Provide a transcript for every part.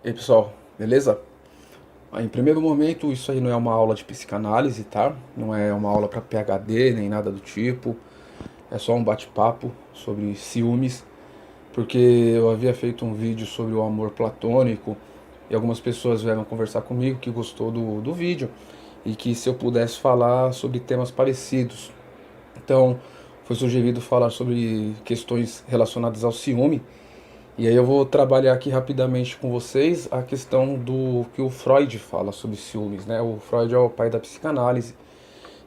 E aí, pessoal, beleza? Em primeiro momento, isso aí não é uma aula de psicanálise, tá? Não é uma aula para PhD nem nada do tipo. É só um bate-papo sobre ciúmes, porque eu havia feito um vídeo sobre o amor platônico e algumas pessoas vieram conversar comigo que gostou do vídeo e que se eu pudesse falar sobre temas parecidos. Então, foi sugerido falar sobre questões relacionadas ao ciúme. E aí eu vou trabalhar aqui rapidamente com vocês a questão do que o Freud fala sobre ciúmes, né? O Freud é o pai da psicanálise.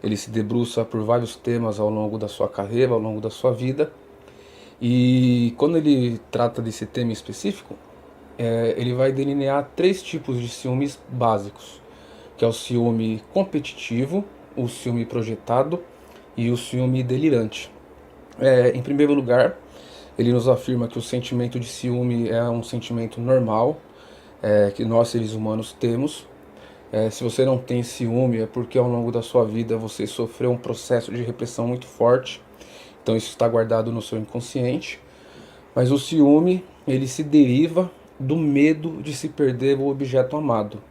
Ele se debruça por vários temas ao longo da sua carreira, ao longo da sua vida. E quando ele trata desse tema específico, ele vai delinear três tipos de ciúmes básicos, que é o ciúme competitivo, o ciúme projetado e o ciúme delirante. Em primeiro lugar, ele nos afirma que o sentimento de ciúme é um sentimento normal, que nós seres humanos temos. Se você não tem ciúme, é porque ao longo da sua vida você sofreu um processo de repressão muito forte, então isso está guardado no seu inconsciente. Mas o ciúme, ele se deriva do medo de se perder o objeto amado.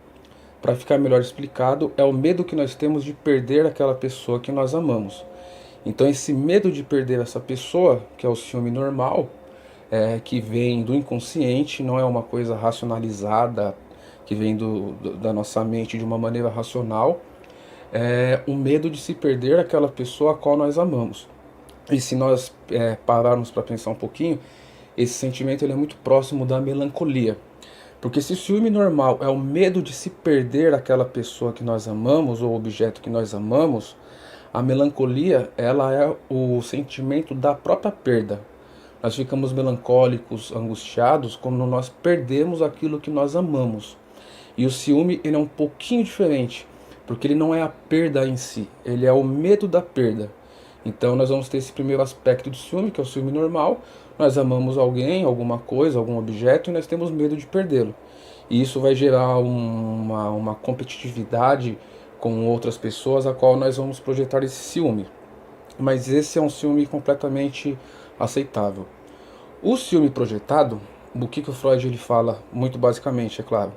Para ficar melhor explicado, é o medo que nós temos de perder aquela pessoa que nós amamos. Então esse medo de perder essa pessoa, que é o ciúme normal, que vem do inconsciente, não é uma coisa racionalizada, que vem da nossa mente de uma maneira racional, é o medo de se perder aquela pessoa a qual nós amamos. E se nós pararmos para pensar um pouquinho, esse sentimento ele é muito próximo da melancolia. Porque se o ciúme normal é o medo de se perder aquela pessoa que nós amamos ou objeto que nós amamos, a melancolia ela é o sentimento da própria perda. Nós ficamos melancólicos, angustiados quando nós perdemos aquilo que nós amamos. E o ciúme ele é um pouquinho diferente, porque ele não é a perda em si, ele é o medo da perda. Então nós vamos ter esse primeiro aspecto do ciúme, que é o ciúme normal. Nós amamos alguém, alguma coisa, algum objeto e nós temos medo de perdê-lo. E isso vai gerar uma competitividade com outras pessoas, a qual nós vamos projetar esse ciúme. Mas esse é um ciúme completamente aceitável. O ciúme projetado, o que o Freud ele fala muito basicamente, é claro.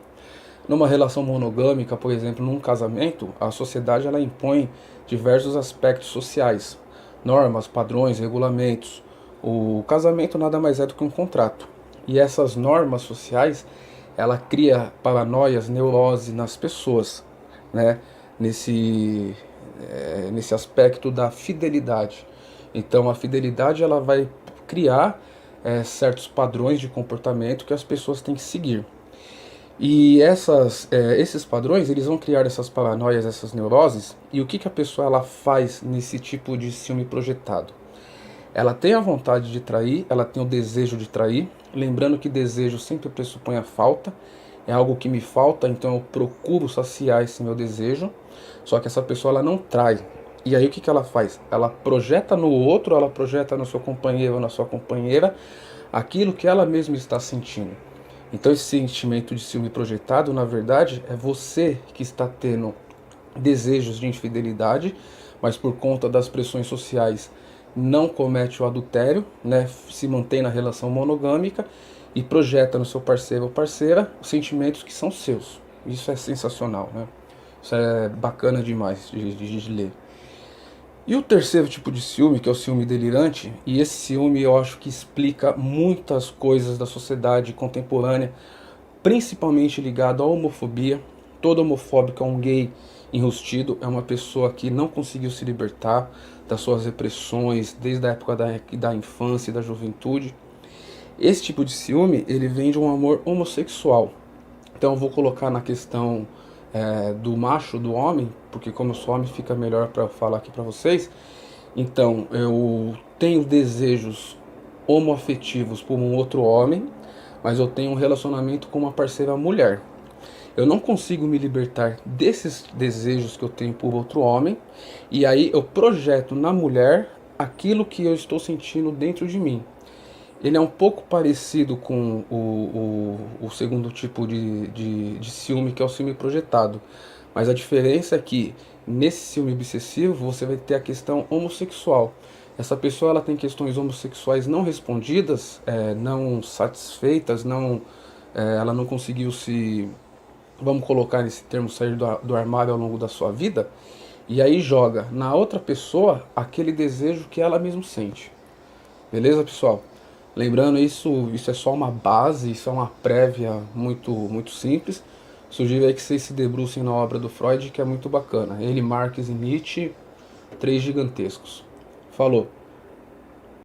Numa relação monogâmica, por exemplo, num casamento, a sociedade ela impõe diversos aspectos sociais, normas, padrões, regulamentos. O casamento nada mais é do que um contrato. E essas normas sociais, ela cria paranoias, neurose nas pessoas, né? Nesse aspecto da fidelidade. Então a fidelidade ela vai criar certos padrões de comportamento que as pessoas têm que seguir. E esses padrões, eles vão criar essas paranoias, essas neuroses. E o que a pessoa ela faz nesse tipo de ciúme projetado? Ela tem a vontade de trair, ela tem o desejo de trair. Lembrando que desejo sempre pressupõe a falta. É algo que me falta, então eu procuro saciar esse meu desejo. Só que essa pessoa ela não trai. E aí o que ela faz? Ela projeta no outro, ela projeta no seu companheiro ou na sua companheira aquilo que ela mesma está sentindo. Então esse sentimento de ciúme projetado, na verdade, é você que está tendo desejos de infidelidade, mas por conta das pressões sociais não comete o adultério, né? Se mantém na relação monogâmica e projeta no seu parceiro ou parceira os sentimentos que são seus. Isso é sensacional, né? Isso é bacana demais de ler. E o terceiro tipo de ciúme, que é o ciúme delirante, e esse ciúme eu acho que explica muitas coisas da sociedade contemporânea, principalmente ligado à homofobia. Todo homofóbico é um gay enrustido, é uma pessoa que não conseguiu se libertar das suas repressões desde a época da infância e da juventude. Esse tipo de ciúme, ele vem de um amor homossexual. Então eu vou colocar na questão do macho, do homem, porque como eu sou homem fica melhor para falar aqui para vocês. Então eu tenho desejos homoafetivos por um outro homem, mas eu tenho um relacionamento com uma parceira mulher. Eu não consigo me libertar desses desejos que eu tenho por outro homem, e aí eu projeto na mulher aquilo que eu estou sentindo dentro de mim. Ele é um pouco parecido com o segundo tipo de ciúme, que é o ciúme projetado. Mas a diferença é que nesse ciúme obsessivo você vai ter a questão homossexual. Essa pessoa ela tem questões homossexuais não respondidas, não satisfeitas, não ela não conseguiu se, vamos colocar nesse termo, sair do armário ao longo da sua vida, e aí joga na outra pessoa aquele desejo que ela mesma sente. Beleza, pessoal? Lembrando, isso é só uma base, isso é uma prévia muito simples. Sugiro aí que vocês se debrucem na obra do Freud, que é muito bacana. Ele, Marx e Nietzsche, três gigantescos. Falou!